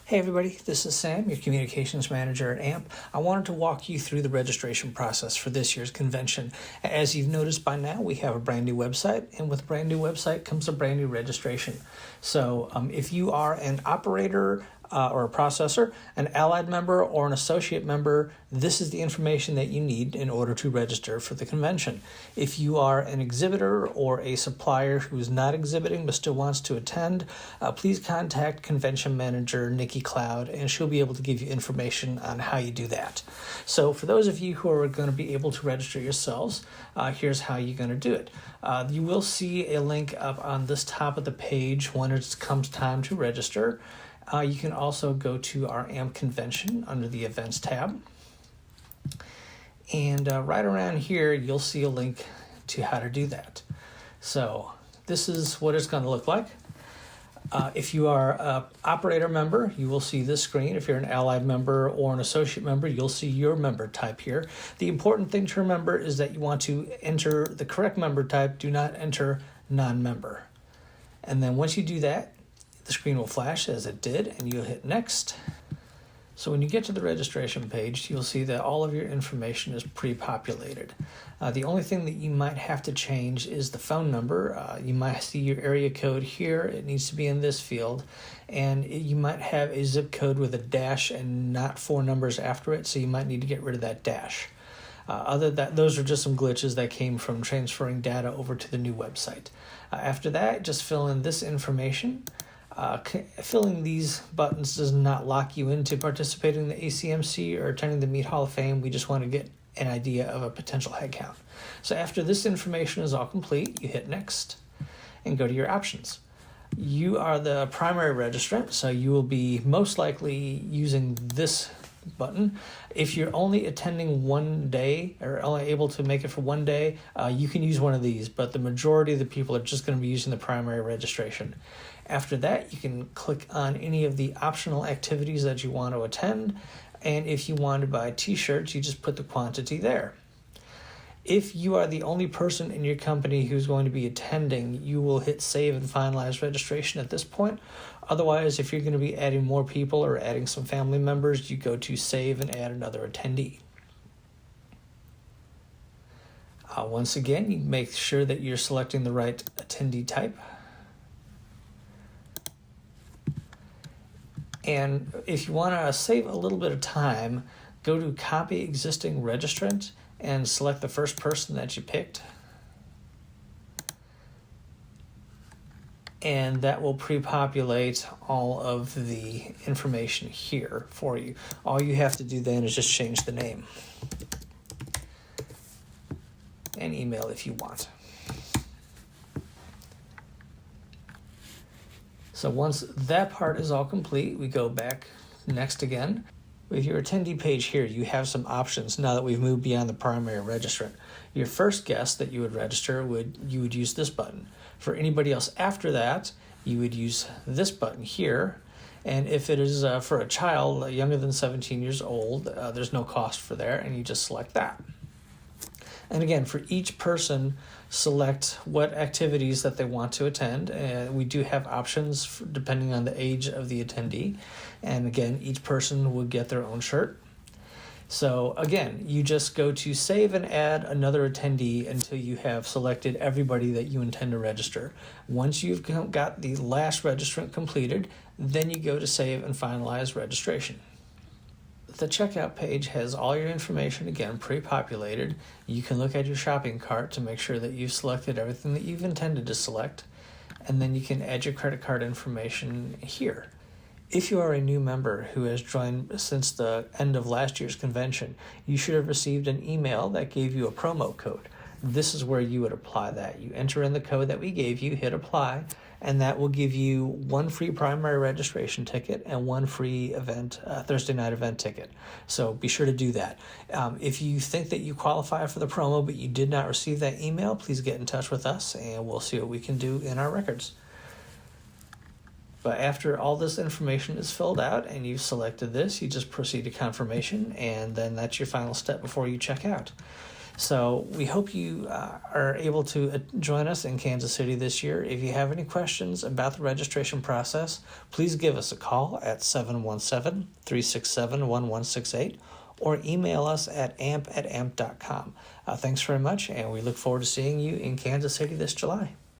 Hey everybody, this is Sam, your Communications Manager at AAMP. I wanted to walk you through the registration process for this year's convention. As you've noticed by now, we have a brand new website, and with a brand new website comes a brand new registration. So if you are an operator or a processor, an allied member, or an associate member, this is the information that you need in order to register for the convention. If you are an exhibitor or a supplier who's not exhibiting but still wants to attend, please contact Convention Manager Nikki Cloud, and she'll be able to give you information on how you do that. So for those of you who are going to be able to register yourselves, here's how you're going to do it. You will see a link up on this top of the page when it comes time to register. You can also go to our AAMP Convention under the Events tab. And right around here, you'll see a link to how to do that. So this is what it's going to look like. If you are an operator member, you will see this screen. If you're an allied member or an associate member, you'll see your member type here. The important thing to remember is that you want to enter the correct member type. Do not enter non-member. And then once you do that, the screen will flash as it did, and you'll hit next. So when you get to the registration page, you'll see that all of your information is pre-populated. The only thing that you might have to change is the phone number. You might see your area code here. It needs to be in this field. And you might have a zip code with a dash and not 4 numbers after it, so you might need to get rid of that dash. Other than that, those are just some glitches that came from transferring data over to the new website. After that, just fill in this information. Filling these buttons does not lock you into participating in the ACMC or attending the Meat Hall of Fame. We just want to get an idea of a potential head count. So after this information is all complete, you hit next and go to your options. You are the primary registrant, so you will be most likely using this button. If you're only attending one day or only able to make it for one day, you can use one of these, but the majority of the people are just going to be using the primary registration. After that, you can click on any of the optional activities that you want to attend, and if you want to buy t-shirts, you just put the quantity there. If you are the only person in your company who's going to be attending, you will hit save and finalize registration at this point. Otherwise, if you're going to be adding more people or adding some family members, you go to save and add another attendee. Once again, you make sure that you're selecting the right attendee type. And if you want to save a little bit of time, go to Copy Existing Registrant and select the first person that you picked. And that will pre-populate all of the information here for you. All you have to do then is just change the name and email if you want. So once that part is all complete, we go back next again. With your attendee page here, you have some options now that we've moved beyond the primary registrant. Your first guest that you would register, you would use this button. For anybody else after that, you would use this button here. And if it is for a child younger than 17 years old, there's no cost for there, and you just select that. And again, for each person, select what activities that they want to attend. We do have options depending on the age of the attendee. And again, each person would get their own shirt. So again, you just go to save and add another attendee until you have selected everybody that you intend to register. Once you've got the last registrant completed, then you go to save and finalize registration. The checkout page has all your information, again, pre-populated. You can look at your shopping cart to make sure that you've selected everything that you've intended to select, and then you can add your credit card information here. If you are a new member who has joined since the end of last year's convention, you should have received an email that gave you a promo code. This is where you would apply that. You enter in the code that we gave you, hit apply, and that will give you 1 free primary registration ticket and 1 free event, Thursday night event ticket. So be sure to do that. If you think that you qualify for the promo but you did not receive that email, please get in touch with us and we'll see what we can do in our records. But after all this information is filled out and you've selected this, you just proceed to confirmation, and then that's your final step before you check out. So we hope you are able to join us in Kansas City this year. If you have any questions about the registration process, please give us a call at 717-367-1168 or email us at amp@amp.com. Thanks very much, and we look forward to seeing you in Kansas City this July.